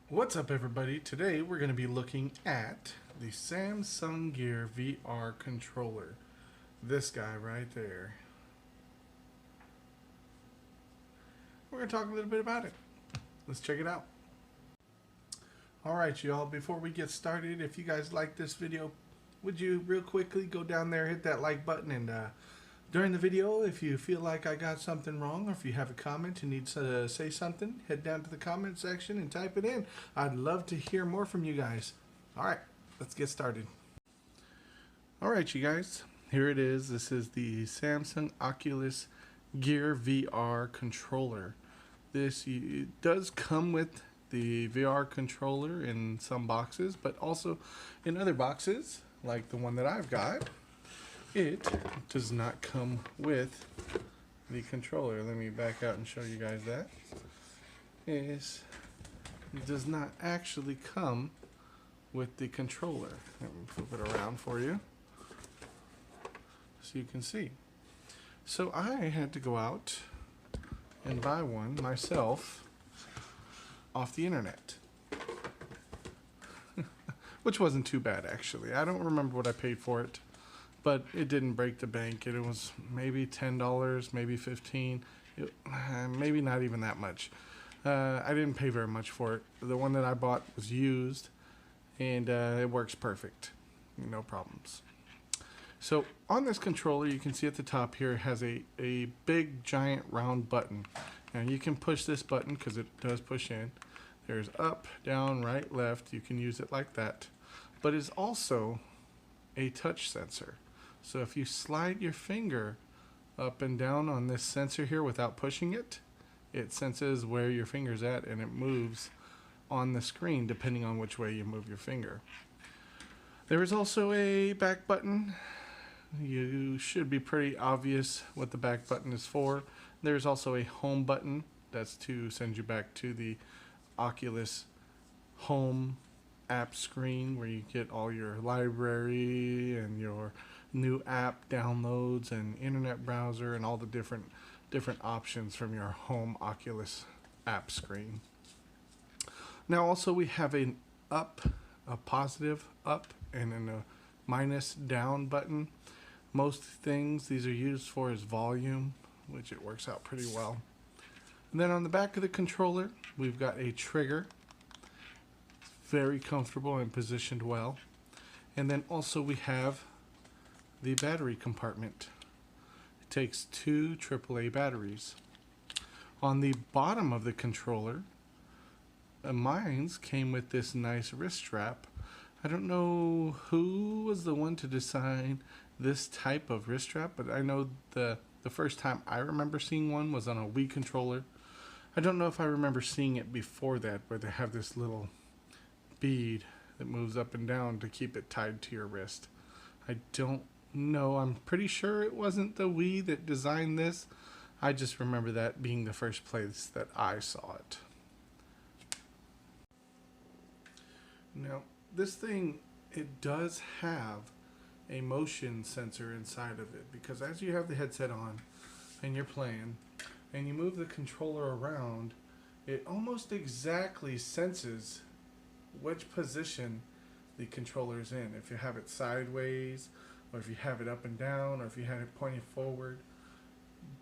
What's up, everybody? Today we're going to be looking at the Samsung Gear VR controller. This guy right there. We're going to talk a little bit about it. Let's check it out. Alright, y'all, before we get started, if you guys like this video, would you real quickly go down there, hit that like button, and during the video, if you feel like I got something wrong or if you have a comment and need to say something, head down to the comment section and type it in. I'd love to hear more from you guys. Alright, let's get started. Alright, you guys, here it is. This is the Samsung Oculus Gear VR controller. It does come with the VR controller in some boxes, but also in other boxes, like the one that I've got, it does not come with the controller. Let me back out and show you guys that. It does not actually come with the controller. Let me flip it around for you so you can see. So I had to go out and buy one myself off the internet. Which wasn't too bad, actually. I don't remember what I paid for it, but it didn't break the bank. It was maybe $10, maybe $15, maybe not even that much. I didn't pay very much for it. The one that I bought was used, and it works perfect. No problems. So on this controller, you can see at the top here, it has a big, giant, round button. And you can push this button because it does push in. There's up, down, right, left. You can use it like that. But it's also a touch sensor. So if you slide your finger up and down on this sensor here without pushing it, it senses where your finger's at and it moves on the screen depending on which way you move your finger. There is also a back button. You should be pretty obvious what the back button is for. There's also a home button. That's to send you back to the Oculus home app screen where you get all your library and your new app downloads and internet browser and all the different options from your home Oculus app screen. Now also we have a positive up and then a minus down button. Most things these are used for is volume, which it works out pretty well. And then on the back of the controller, we've got a trigger. Very comfortable and positioned well. And then also we have the battery compartment. It takes 2 AAA batteries. On the bottom of the controller, mine's came with this nice wrist strap. I don't know who was the one to design this type of wrist strap, but I know the first time I remember seeing one was on a Wii controller. I don't know if I remember seeing it before that, where they have this little bead that moves up and down to keep it tied to your wrist. I don't know. I'm pretty sure it wasn't the Wii that designed this. I just remember that being the first place that I saw it. Now, this thing, it does have a motion sensor inside of it, because as you have the headset on and you're playing and you move the controller around, it almost exactly senses which position the controller is in. If you have it sideways, or if you have it up and down, or if you have it pointing forward.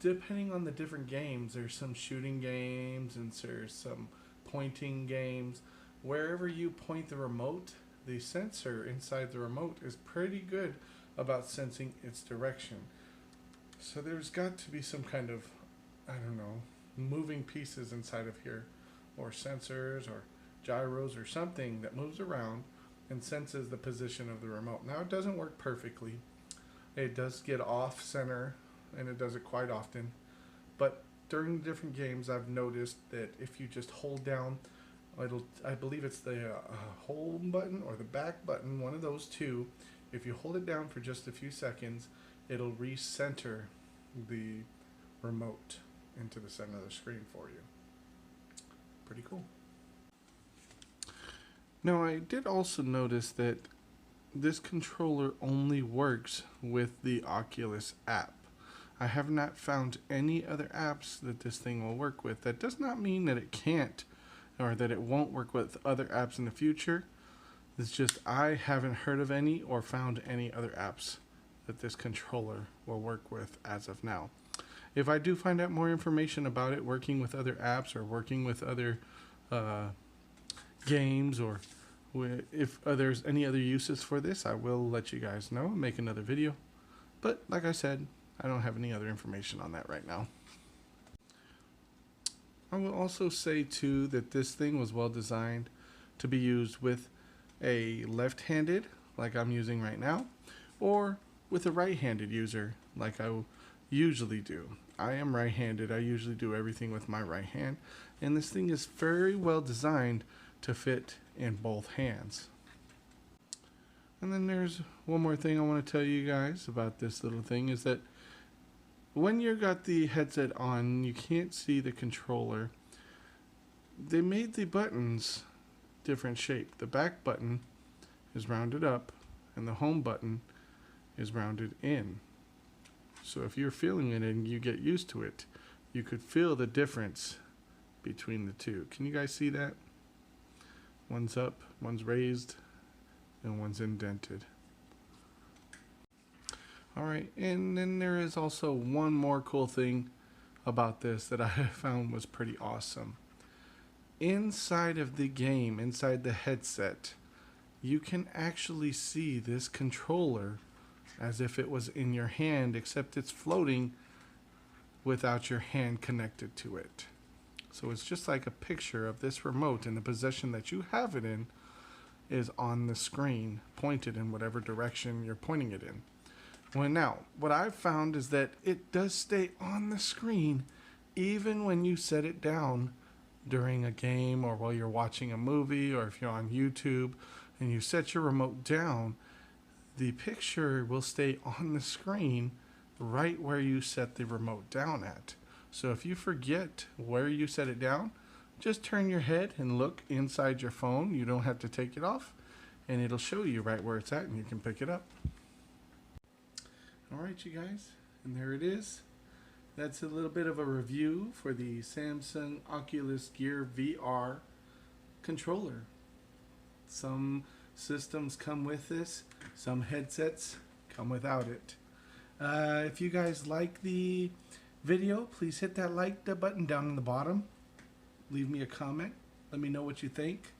Depending on the different games, there's some shooting games and there's some pointing games. Wherever you point the remote, the sensor inside the remote is pretty good about sensing its direction. So there's got to be some kind of, I don't know, moving pieces inside of here, or sensors or gyros or something that moves around and senses the position of the remote. Now it doesn't work perfectly. It does get off center and it does it quite often. But during different games I've noticed that if you just hold down, I believe it's the home button or the back button, one of those two. If you hold it down for just a few seconds, it'll recenter the remote into the center of the screen for you. Pretty cool. Now I did also notice that this controller only works with the Oculus app. I have not found any other apps that this thing will work with. That does not mean that it can't or that it won't work with other apps in the future. It's just I haven't heard of any or found any other apps that this controller will work with as of now. If I do find out more information about it working with other apps or working with other games, or if there's any other uses for this, I will let you guys know and make another video. But like I said, I don't have any other information on that right now. I will also say too that this thing was well designed to be used with a left-handed, like I'm using right now, or with a right-handed user, like I usually do. I am right-handed. I usually do everything with my right hand, and this thing is very well designed to fit in both hands. And then there's one more thing I want to tell you guys about this little thing, is that when you got the headset on, you can't see the controller. They made the buttons different shape. The back button is rounded up and the home button is rounded in. So if you're feeling it and you get used to it, you could feel the difference between the two. Can you guys see that? One's up, one's raised, and one's indented. Alright, and then there is also one more cool thing about this that I found was pretty awesome. Inside of the game, inside the headset, you can actually see this controller as if it was in your hand, except it's floating without your hand connected to it. So it's just like a picture of this remote, and the position that you have it in is on the screen, pointed in whatever direction you're pointing it in. Well, now, what I've found is that it does stay on the screen even when you set it down during a game, or while you're watching a movie, or if you're on YouTube and you set your remote down, the picture will stay on the screen right where you set the remote down at. So if you forget where you set it down, just turn your head and look inside your phone. You don't have to take it off, and it'll show you right where it's at, and you can pick it up. Alright, you guys, and there it is. That's a little bit of a review for the Samsung Oculus Gear VR controller. Some systems come with this, some headsets come without it. If you guys like the video, please hit that like button down in the bottom. Leave me a comment. Let me know what you think.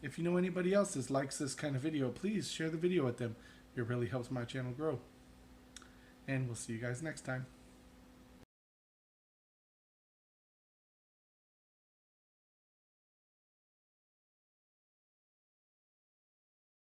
If you know anybody else that likes this kind of video, please share the video with them. It really helps my channel grow. And we'll see you guys next time.